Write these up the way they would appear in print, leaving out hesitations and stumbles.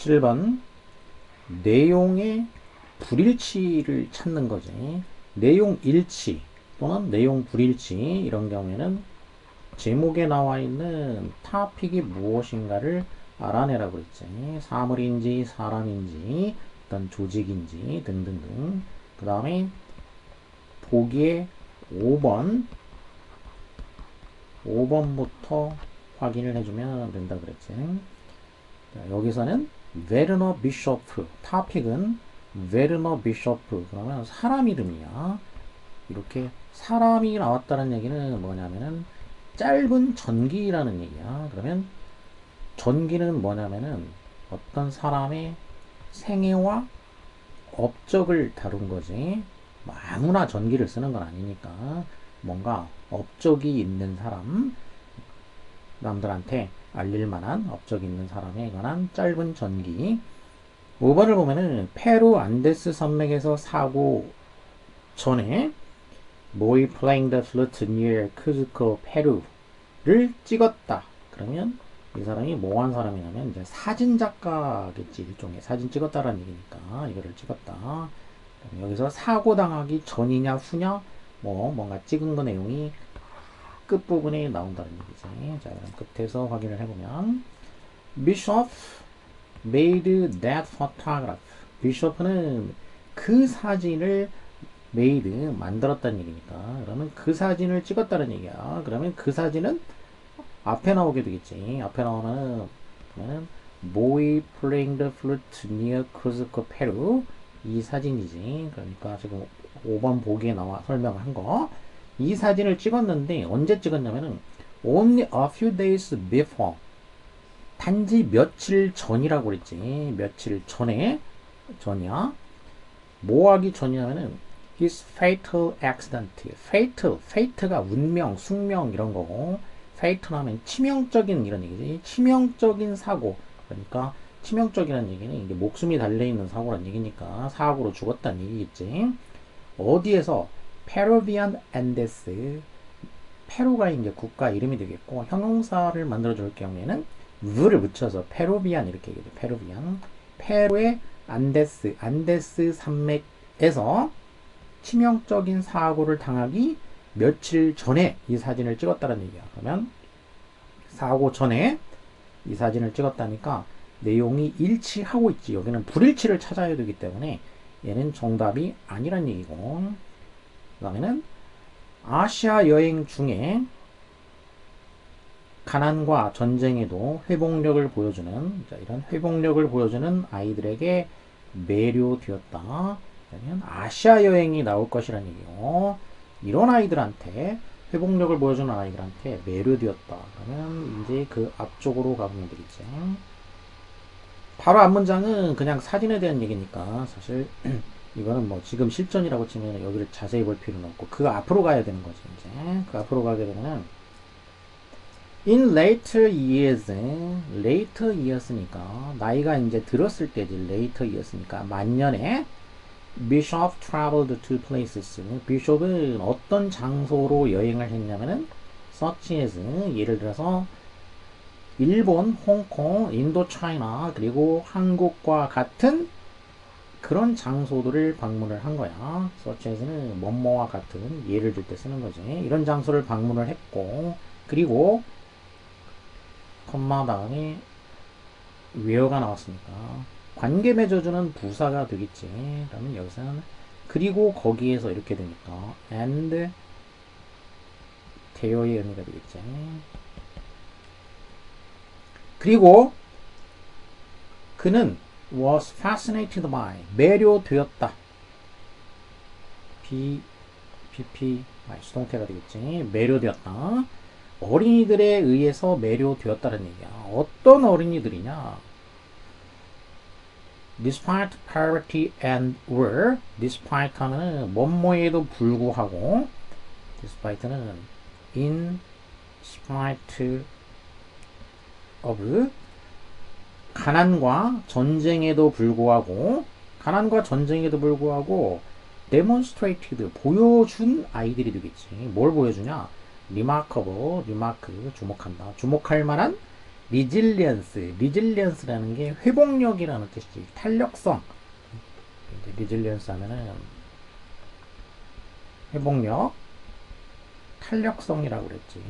7번 내용의 불일치를 찾는 거지. 내용 일치 또는 내용 불일치 이런 경우에는 제목에 나와 있는 토픽이 무엇인가를 알아내라고 했지. 사물인지 사람인지 어떤 조직인지 등등등. 그 다음에 보기에 5번부터 확인을 해주면 된다 그랬지. 자, 여기서는 베르너 비쇼프, 토픽은 베르너 비쇼프. 그러면 사람 이름이야. 이렇게 사람이 나왔다는 얘기는 뭐냐면은 짧은 전기라는 얘기야. 그러면 전기는 뭐냐면은 어떤 사람의 생애와 업적을 다룬 거지. 뭐 아무나 전기를 쓰는 건 아니니까 뭔가 업적이 있는 사람, 남들한테 알릴 만한 업적이 있는 사람에 관한 짧은 전기. 5번을 보면은 페루 안데스 산맥에서 사고 전에 모이 playing the flute near Cuzco, 페루를 찍었다. 그러면 이 사람이 뭐 한 사람이냐면 이제 사진 작가겠지. 일종의 사진 찍었다라는 얘기니까 이거를 찍었다. 여기서 사고 당하기 전이냐 후냐 뭔가 찍은 거 내용이 끝부분에 나온다는 얘기지. 자, 그럼 끝에서 확인을 해보면 Bishop made that photograph. 비숍은 그 사진을 made 만들었다는 얘기니까 그러면 그 사진을 찍었다는 얘기야. 그러면 그 사진은 앞에 나오게 되겠지. 앞에 나오면은 Boy playing the flute near Cuzco, Peru. 이 사진이지. 그러니까 지금 5번 보기에 나와 설명한 거. 이 사진을 찍었는데 언제 찍었냐면은 only a few days before. 단지 며칠 전이라고 그랬지. 며칠 전이야. 뭐 하기 전이냐면은 his fatal accident. fate가 운명, 숙명 이런 거고 fate라면 치명적인 이런 얘기지. 치명적인 사고. 그러니까 치명적이라는 얘기는 이게 목숨이 달려있는 사고란 얘기니까 사고로 죽었다는 얘기겠지. 어디에서? 페루비안 안데스. 페루가 이제 국가 이름이 되겠고 형용사를 만들어줄 경우에는 를 붙여서 페루비안 이렇게 얘기해. 페루비안. 페루의 안데스 산맥에서 치명적인 사고를 당하기 며칠 전에 이 사진을 찍었다는 얘기야. 그러면 사고 전에 이 사진을 찍었다니까 내용이 일치하고 있지. 여기는 불일치를 찾아야 되기 때문에 얘는 정답이 아니란 얘기고. 그 다음에는 아시아 여행 중에 가난과 전쟁에도 회복력을 보여주는, 자, 이런 회복력을 보여주는 아이들에게 매료되었다. 그러면 아시아 여행이 나올 것이라는 얘기요. 이런 아이들한테 회복력을 보여주는 아이들한테 매료되었다. 그러면 이제 그 앞쪽으로 가보면 되겠지. 바로 앞 문장은 그냥 사진에 대한 얘기니까 사실 이거는 뭐 지금 실전이라고 치면 여기를 자세히 볼 필요는 없고 그 앞으로 가야 되는 거지. 이제 그 앞으로 가게 되면은 in later years니까 나이가 이제 들었을 때지. later years니까 만년에 Bishop traveled to places. 비숍은 어떤 장소로 여행을 했냐면은 such as 예를 들어서 일본, 홍콩, 인도차이나 그리고 한국과 같은 그런 장소들을 방문을 한 거야. such as는 뭐뭐와 같은 예를 들 때 쓰는 거지. 이런 장소를 방문을 했고 그리고 컴마 다음에 where가 나왔으니까 관계 맺어주는 부사가 되겠지. 그러면 여기서는 그리고 거기에서 이렇게 되니까 and 대여의 의미가 되겠지. 그리고 그는 was fascinated by 매료되었다. BP 수동태가 되겠지. 매료되었다. 어린이들에 의해서 매료되었다는 얘기야. 어떤 어린이들이냐? Despite poverty and war. Despite 하면은 뭐뭐에도 불구하고 despite는 in spite of 가난과 전쟁에도 불구하고 demonstrated 보여준 아이들이 되겠지. 뭘 보여주냐? remarkable, 주목한다. 주목할 만한 리질리언스라는 게 회복력이라는 뜻이지. 탄력성. 이제 리질리언스 하면은 회복력, 탄력성이라고 그랬지.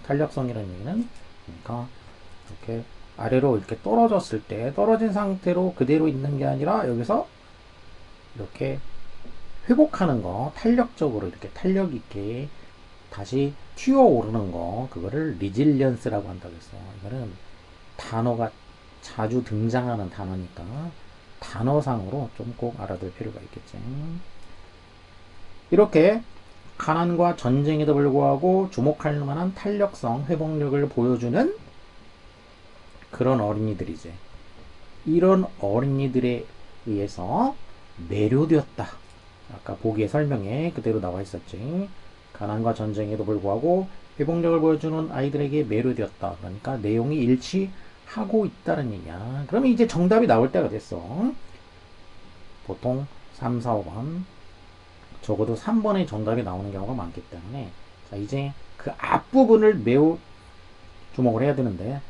탄력성이라는 얘기는 그러니까 이렇게 아래로 이렇게 떨어졌을 때 떨어진 상태로 그대로 있는 게 아니라 여기서 이렇게 회복하는 거, 탄력적으로 이렇게 탄력 있게 다시 튀어 오르는 거, 그거를 리질리언스라고 한다고 했어. 이거는 단어가 자주 등장하는 단어니까 단어상으로 좀 꼭 알아둘 필요가 있겠지. 이렇게 가난과 전쟁에도 불구하고 주목할 만한 탄력성, 회복력을 보여주는 그런 어린이들이지. 이런 어린이들에 의해서 매료되었다. 아까 보기의 설명에 그대로 나와 있었지. 가난과 전쟁에도 불구하고 회복력을 보여주는 아이들에게 매료되었다. 그러니까 내용이 일치하고 있다는 얘기야. 그러면 이제 정답이 나올 때가 됐어. 보통 3, 4, 5번 적어도 3번의 정답이 나오는 경우가 많기 때문에 자, 이제 그 앞부분을 매우 주목을 해야 되는데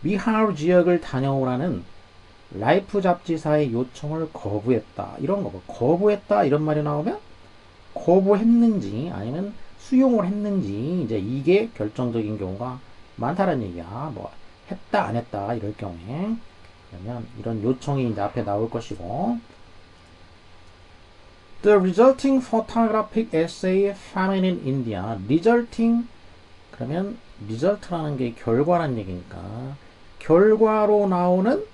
미하르 지역을 다녀오라는 라이프 잡지사의 요청을 거부했다. 이런 거. 거부했다. 이런 말이 나오면 거부했는지 아니면 수용을 했는지 이제 이게 결정적인 경우가 많다는 얘기야. 뭐 했다 안 했다 이럴 경우에 그러면 이런 요청이 이제 앞에 나올 것이고 The resulting photographic essay Famine in India. resulting 그러면 result라는 게 결과란 얘기니까 결과로 나오는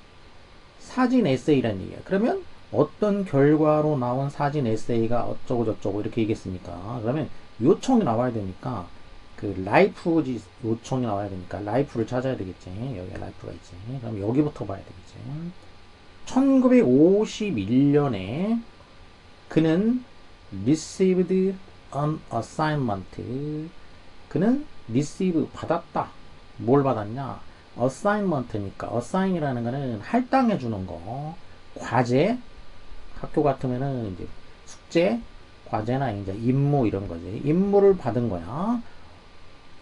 사진 에세이란 얘기야. 그러면 어떤 결과로 나온 사진 에세이가 어쩌고 저쩌고 이렇게 얘기했습니까? 그러면 요청이 나와야 되니까 그 라이프 요청이 나와야 되니까 라이프를 찾아야 되겠지. 여기에 라이프가 있지. 그럼 여기부터 봐야 되겠지. 1951년에 그는 received an assignment. 그는 receive 받았다. 뭘 받았냐? assignment니까 assign이라는 거는 할당해 주는 거. 과제 학교 같으면은 이제 숙제, 과제나 이제 임무 이런 거지. 임무를 받은 거야.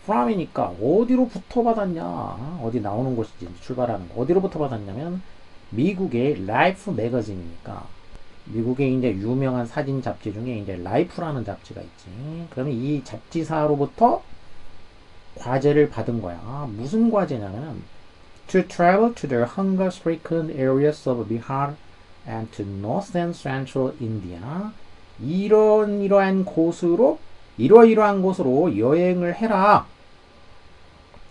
from이니까 어디로부터 받았냐? 어디 나오는 곳이지 출발하는 거. 어디로부터 받았냐면 미국의 라이프 매거진이니까 미국의 이제 유명한 사진 잡지 중에 이제 라이프라는 잡지가 있지. 그러면 이 잡지사로부터 과제를 받은 거야. 무슨 과제냐면 to travel to the hunger-stricken areas of Bihar and to North and Central India. 이러한 곳으로 이러이러한 곳으로 여행을 해라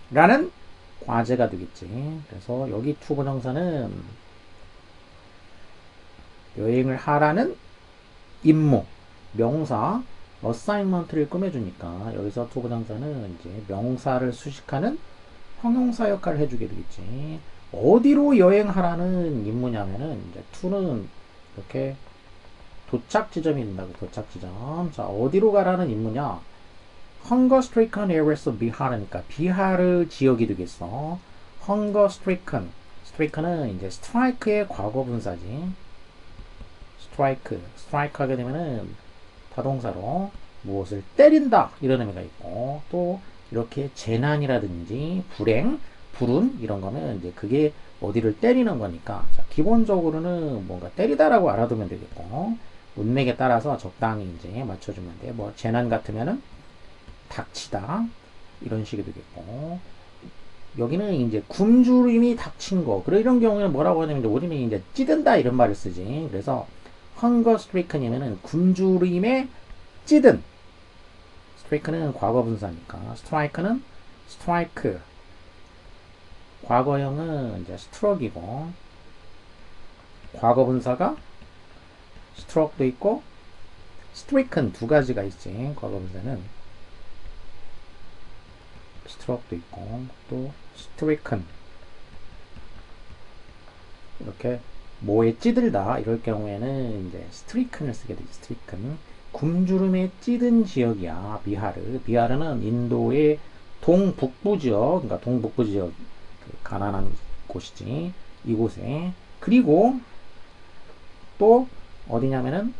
라는 과제가 되겠지. 그래서 여기 투부정사는 여행을 하라는 임무, 명사, assignment를 꾸며주니까 여기서 투부정사는 이제 명사를 수식하는 형용사 역할을 해주게 되겠지. 어디로 여행하라는 임무냐면은 이제 to는 이렇게 도착 지점이 된다고. 도착 지점. 자, 어디로 가라는 임무냐? hunger-stricken areas of Bihar이니까 비하르 지역이 되겠어. hunger-stricken. stricken은 이제 strike의 과거 분사지. strike 하게 되면은 타동사로 무엇을 때린다 이런 의미가 있고 또 이렇게 재난이라든지 불행, 불운 이런 거는 이제 그게 어디를 때리는 거니까 자, 기본적으로는 뭔가 때리다라고 알아두면 되겠고 문맥에 따라서 적당히 이제 맞춰주면 돼. 뭐 재난 같으면은 닥치다 이런 식이 되겠고 여기는 이제 굶주림이 닥친 거. 그래 이런 경우에는 뭐라고 하냐면 우리는 이제 찌든다 이런 말을 쓰지. 그래서 hunger stricken이면은 굶주림에 찌든. stricken은 과거 분사니까 strike는 strike. 과거형은 이제 struck이고 과거 분사가 struck도 있고 stricken 두 가지가 있지. 과거 분사는 struck도 있고 또 stricken 이렇게 뭐에 찌들다 이럴 경우에는 이제 stricken을 쓰게 되죠. stricken 굶주림에 찌든 지역이야. 비하르는 인도의 동북부 지역, 그러니까 동북부 지역 그 가난한 곳이지. 이곳에 그리고 또 어디냐면은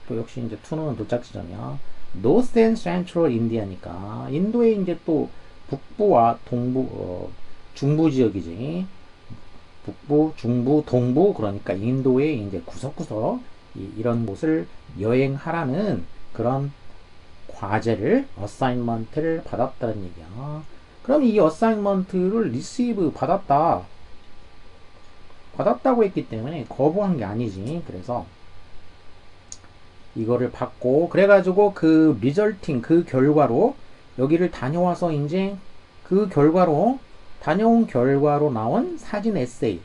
또 역시 이제 투는 도착 지점이야. North and Central India니까 인도의 이제 또 북부와 동부 중부 지역이지. 북부, 중부, 동부, 그러니까 인도의 이제 구석구석 이런 곳을 여행하라는 그런 과제를, 어사인먼트를 받았다는 얘기야. 그럼 이 어사인먼트를 리시브 받았다고 했기 때문에 거부한 게 아니지. 그래서 이거를 받고, 그래가지고 그 리절팅, 그 결과로 여기를 다녀와서 이제 그 결과로, 다녀온 결과로 나온 사진 에세이,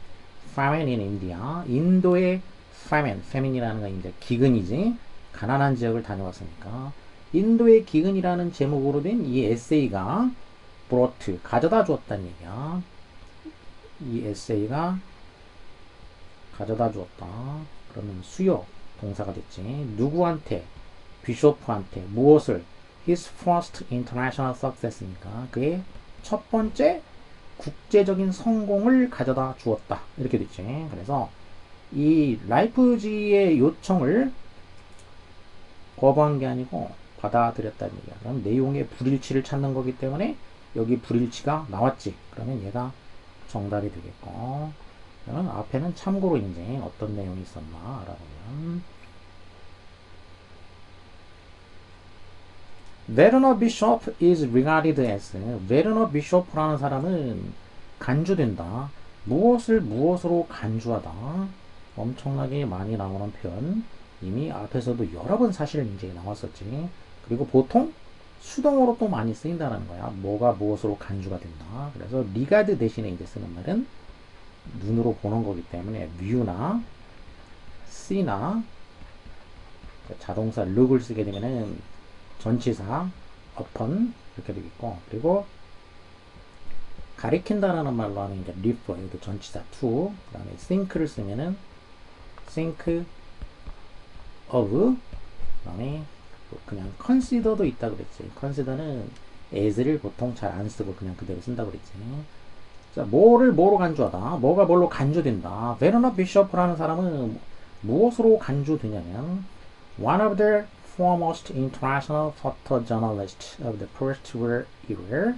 Famine in India, 인도의 famine이라는 건 이제 기근이지. 가난한 지역을 다녀왔으니까. 인도의 기근이라는 제목으로 된 이 에세이가 brought, 가져다 주었다는 얘기야. 이 에세이가 가져다 주었다. 그러면 수요, 동사가 됐지. 누구한테? 비쇼프한테. 무엇을? His first international success니까 그의 첫 번째 국제적인 성공을 가져다 주었다. 이렇게 됐지. 그래서 이 라이프지의 요청을 거부한 게 아니고 받아들였다는 얘기야. 그럼 내용의 불일치를 찾는 거기 때문에 여기 불일치가 나왔지. 그러면 얘가 정답이 되겠고, 그러면 앞에는 참고로 이제 어떤 내용이 있었나 알아보면, Werner Bishop is regarded as, Werner Bishop라는 사람은 간주된다. 무엇을 무엇으로 간주하다. 엄청나게 많이 나오는 표현. 이미 앞에서도 여러 번 사실 이제 나왔었지. 그리고 보통 수동으로 또 많이 쓰인다는 거야. 뭐가 무엇으로 간주가 된다. 그래서 regard 대신에 이제 쓰는 말은 눈으로 보는 거기 때문에 view나 see나 자동사 look을 쓰게 되면은 전치사 upon 이렇게 되겠고, 그리고 가리킨다라는 말로 하는 이제 refer, 이것도 전치사 to, 그 다음에 think를 쓰면은 think of, 그 다음에 그냥 consider도 있다 그랬지. consider는 as를 보통 잘 안 쓰고 그냥 그대로 쓴다 그랬지. 자, 뭐를 뭐로 간주하다. 뭐가 뭘로 간주된다. 베르너 비숍이라는 사람은 무엇으로 간주되냐면 one of the foremost international photojournalists of the post-war era.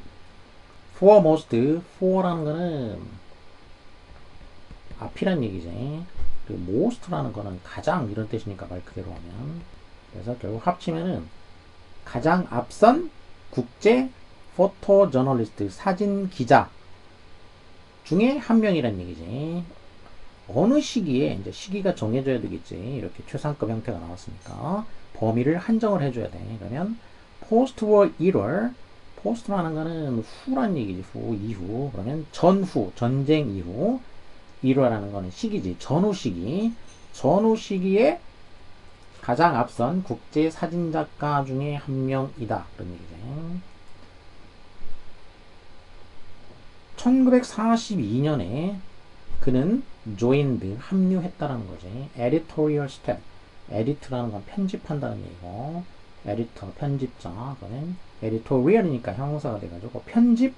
foremost, for라는 거는 앞이란 얘기지. 그리고 most라는 거는 가장 이런 뜻이니까 말 그대로 하면. 그래서 결국 합치면은 가장 앞선 국제 포토저널리스트, 사진 기자 중에 한 명이란 얘기지. 어느 시기에, 이제 시기가 정해져야 되겠지. 이렇게 최상급 형태가 나왔으니까 범위를 한정을 해줘야 돼. 그러면 post-war era, post라는 거는 후란 얘기지. 후, 이후. 그러면 전후, 전쟁 이후. era라는 거는 시기지. 전후 시기. 전후 시기에 가장 앞선 국제 사진작가 중에 한 명이다. 그런 얘기죠. 1942년에 그는 joined, 합류했다라는 거지. editorial staff. edit라는 건 편집한다는 얘기고, editor, 편집자. 그거는 editorial이니까 형용사가 돼가지고, 편집,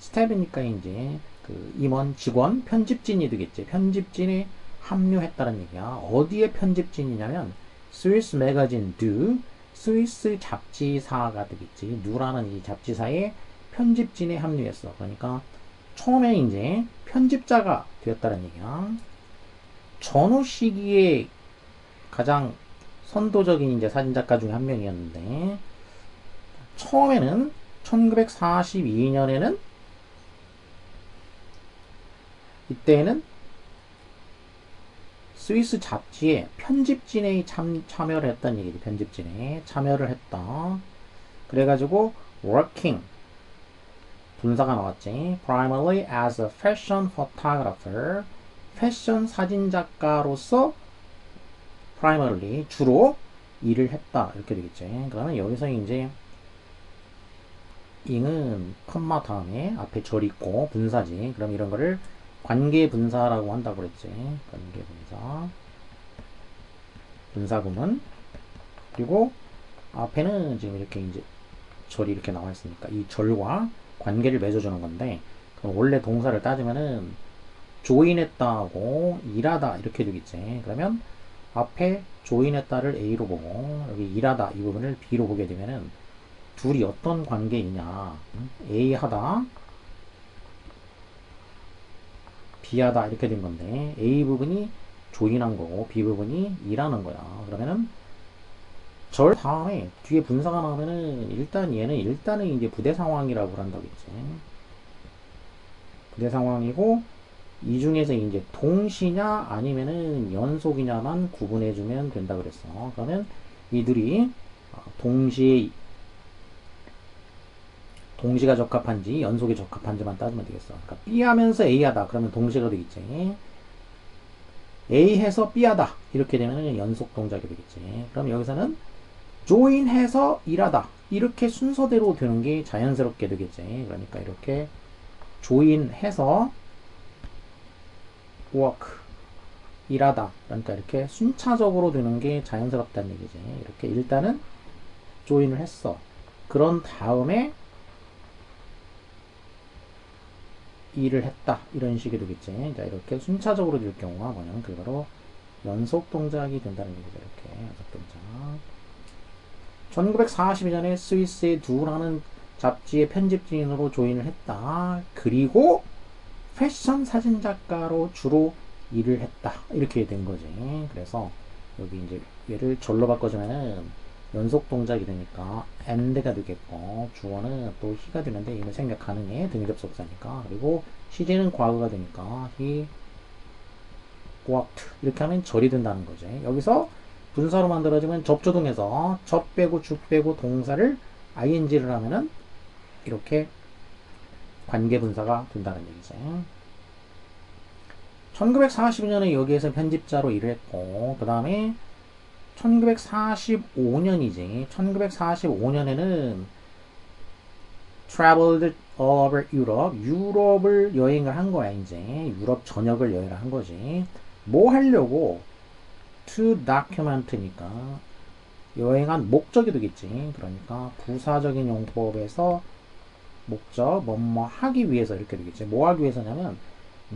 staff이니까 이제 그 임원, 직원, 편집진이 되겠지. 편집진에 합류했다는 얘기야. 어디에 편집진이냐면, 스위스 매거진 두, 스위스 잡지사가 되겠지. 누라는 이 잡지사의 편집진에 합류했어. 그러니까 처음에 이제 편집자가 되었다는 얘기야. 전후 시기에 가장 선도적인 이제 사진작가 중에 한 명이었는데, 처음에는 1942년에는 이때는 스위스 잡지에 편집진에 참여를 했다는 얘기지. 편집진에 참여를 했다. 그래가지고 working, 분사가 나왔지. primarily as a fashion photographer, 패션 사진작가로서 primarily, 주로 일을 했다. 이렇게 되겠지. 그러면 여기서 이제 ing은 컴마 다음에 앞에 절 있고 분사지. 그럼 이런 거를 관계 분사라고 한다고 그랬지. 관계 분사. 분사구문. 그리고 앞에는 지금 이렇게 이제 절이 이렇게 나와 있으니까 이 절과 관계를 맺어주는 건데, 그럼 원래 동사를 따지면은 조인했다하고 일하다 이렇게 되겠지. 그러면 앞에 조인했다를 A로 보고 여기 일하다 이 부분을 B로 보게 되면은 둘이 어떤 관계이냐. A 하다 비하다 이렇게 된 건데 A 부분이 조인한 거고 B 부분이 일하는 거야. 그러면은 절 다음에 뒤에 분사가 나오면은 일단 얘는 일단은 이제 부대 상황이라고 한다겠지. 부대 상황이고 이 중에서 이제 동시냐 아니면은 연속이냐만 구분해주면 된다 그랬어. 그러면 이들이 동시에 동시가 적합한지 연속에 적합한지만 따지면 되겠어. 그러니까 B 하면서 A 하다 그러면 동시가 되겠지. A 해서 B 하다 이렇게 되면 연속 동작이 되겠지. 그럼 여기서는 join 해서 일하다 이렇게 순서대로 되는 게 자연스럽게 되겠지. 그러니까 이렇게 join 해서 work 일하다 그러니까 이렇게 순차적으로 되는 게 자연스럽다는 얘기지. 이렇게 일단은 join을 했어. 그런 다음에 일을 했다 이런 식이 되겠지. 자, 이렇게 순차적으로 될 경우가 뭐냐면 그게 바로 연속 동작이 된다는 얘기죠. 이렇게 연속 동작. 1942년에 스위스의 두라는 잡지의 편집진으로 조인을 했다. 그리고 패션 사진작가로 주로 일을 했다. 이렇게 된 거지. 그래서 여기 이제 얘를 절로 바꿔주면은 연속 동작이 되니까 and가 되겠고 주어는 또 he가 되는데 이는 생략 가능해. 등접속사니까. 그리고 시제는 과거가 되니까 he walked 이렇게 하면 절이 된다는 거지. 여기서 분사로 만들어지면 접조동에서 접 빼고 주 빼고 동사를 ing를 하면은 이렇게 관계분사가 된다는 얘기지. 1940년에 여기에서 편집자로 일을 했고 그 다음에 1945년이지. 1945년에는 traveled all over Europe. 유럽을 여행을 한 거야, 이제. 유럽 전역을 여행을 한 거지. 뭐 하려고? to document니까. 여행한 목적이 되겠지. 그러니까 부사적인 용법에서 목적, 뭐뭐 하기 위해서 이렇게 되겠지. 뭐 하기 위해서냐면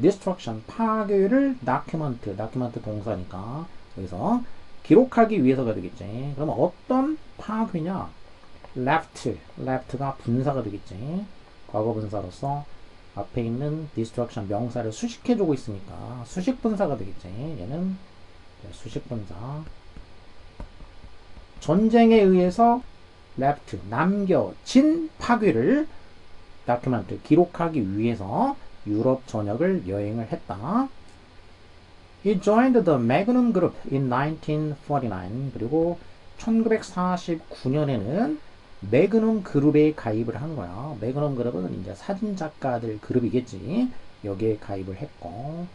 destruction, 파괴를 document 동사니까. 여기서 기록하기 위해서가 되겠지. 그럼 어떤 파괴냐? left가 분사가 되겠지. 과거 분사로서 앞에 있는 destruction 명사를 수식해주고 있으니까 수식 분사가 되겠지. 얘는 수식 분사. 전쟁에 의해서 left 남겨진 파괴를 document 기록하기 위해서 유럽 전역을 여행을 했다. He joined the Magnum Group in 1949. 그리고 1949년에는 매그넘 그룹에 가입을 한 거야. 매그넘 그룹은 이제 사진 작가들 그룹이겠지. 여기에 가입을 했고.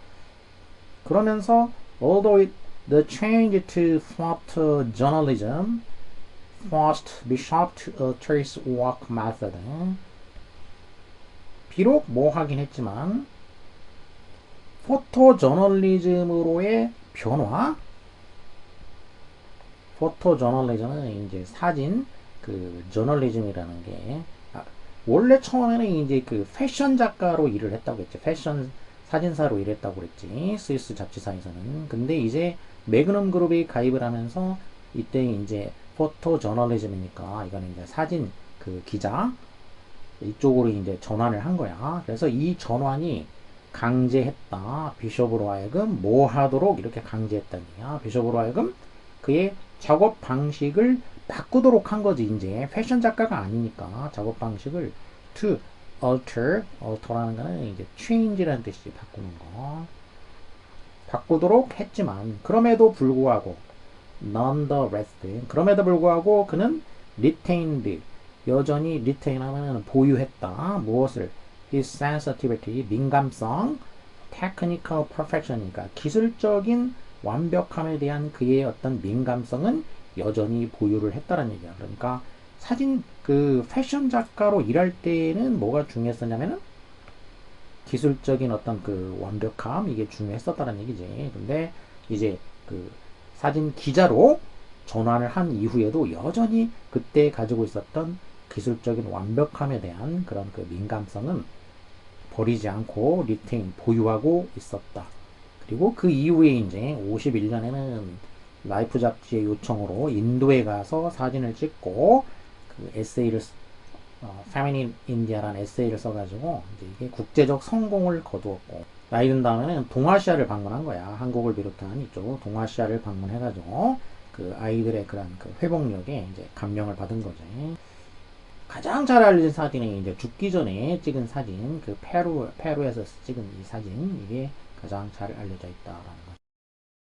그러면서 although the change to photojournalism forced Bishop to trace work method. 비록 뭐 하긴 했지만 포토저널리즘으로의 변화. 포토저널리즘은 이제 사진 그 저널리즘이라는 게 원래 처음에는 이제 그 패션 작가로 일을 했다고 했지. 패션 사진사로 일했다고 그랬지. 스위스 잡지사에서는. 근데 이제 매그넘 그룹에 가입을 하면서 이때 이제 포토저널리즘이니까 이거는 이제 사진 그 기자 이쪽으로 이제 전환을 한 거야. 그래서 이 전환이 강제했다. 비숍으로 하여금 뭐 하도록 이렇게 강제했다는 얘기야. 비숍으로 하여금 그의 작업 방식을 바꾸도록 한 거지. 이제 패션 작가가 아니니까 작업 방식을 to alter라는 거는 이제 change라는 뜻이지. 바꾸는 거. 바꾸도록 했지만 그럼에도 불구하고 nonetheless 그럼에도 불구하고 그는 retained 여전히 retain 하면 보유했다. 무엇을? his sensitivity, 민감성, technical perfection이니까 기술적인 완벽함에 대한 그의 어떤 민감성은 여전히 보유를 했다는 얘기야. 그러니까 사진 그 패션 작가로 일할 때는 뭐가 중요했었냐면은 기술적인 어떤 그 완벽함 이게 중요했었다는 얘기지. 근데 이제 그 사진 기자로 전환을 한 이후에도 여전히 그때 가지고 있었던 기술적인 완벽함에 대한 그런 그 민감성은 버리지 않고 리테인 보유하고 있었다. 그리고 그 이후에 이제 51년에는 라이프 잡지의 요청으로 인도에 가서 사진을 찍고 그 에세이를 Feminine India라는 에세이를 써가지고 이제 이게 국제적 성공을 거두었고 나이 든 다음에는 동아시아를 방문한 거야. 한국을 비롯한 이쪽 동아시아를 방문해가지고 그 아이들의 그런 그 회복력에 이제 감명을 받은 거지. 가장 잘 알려진 사진이 이제 죽기 전에 찍은 사진, 그 페루에서 찍은 이 사진, 이게 가장 잘 알려져 있다라는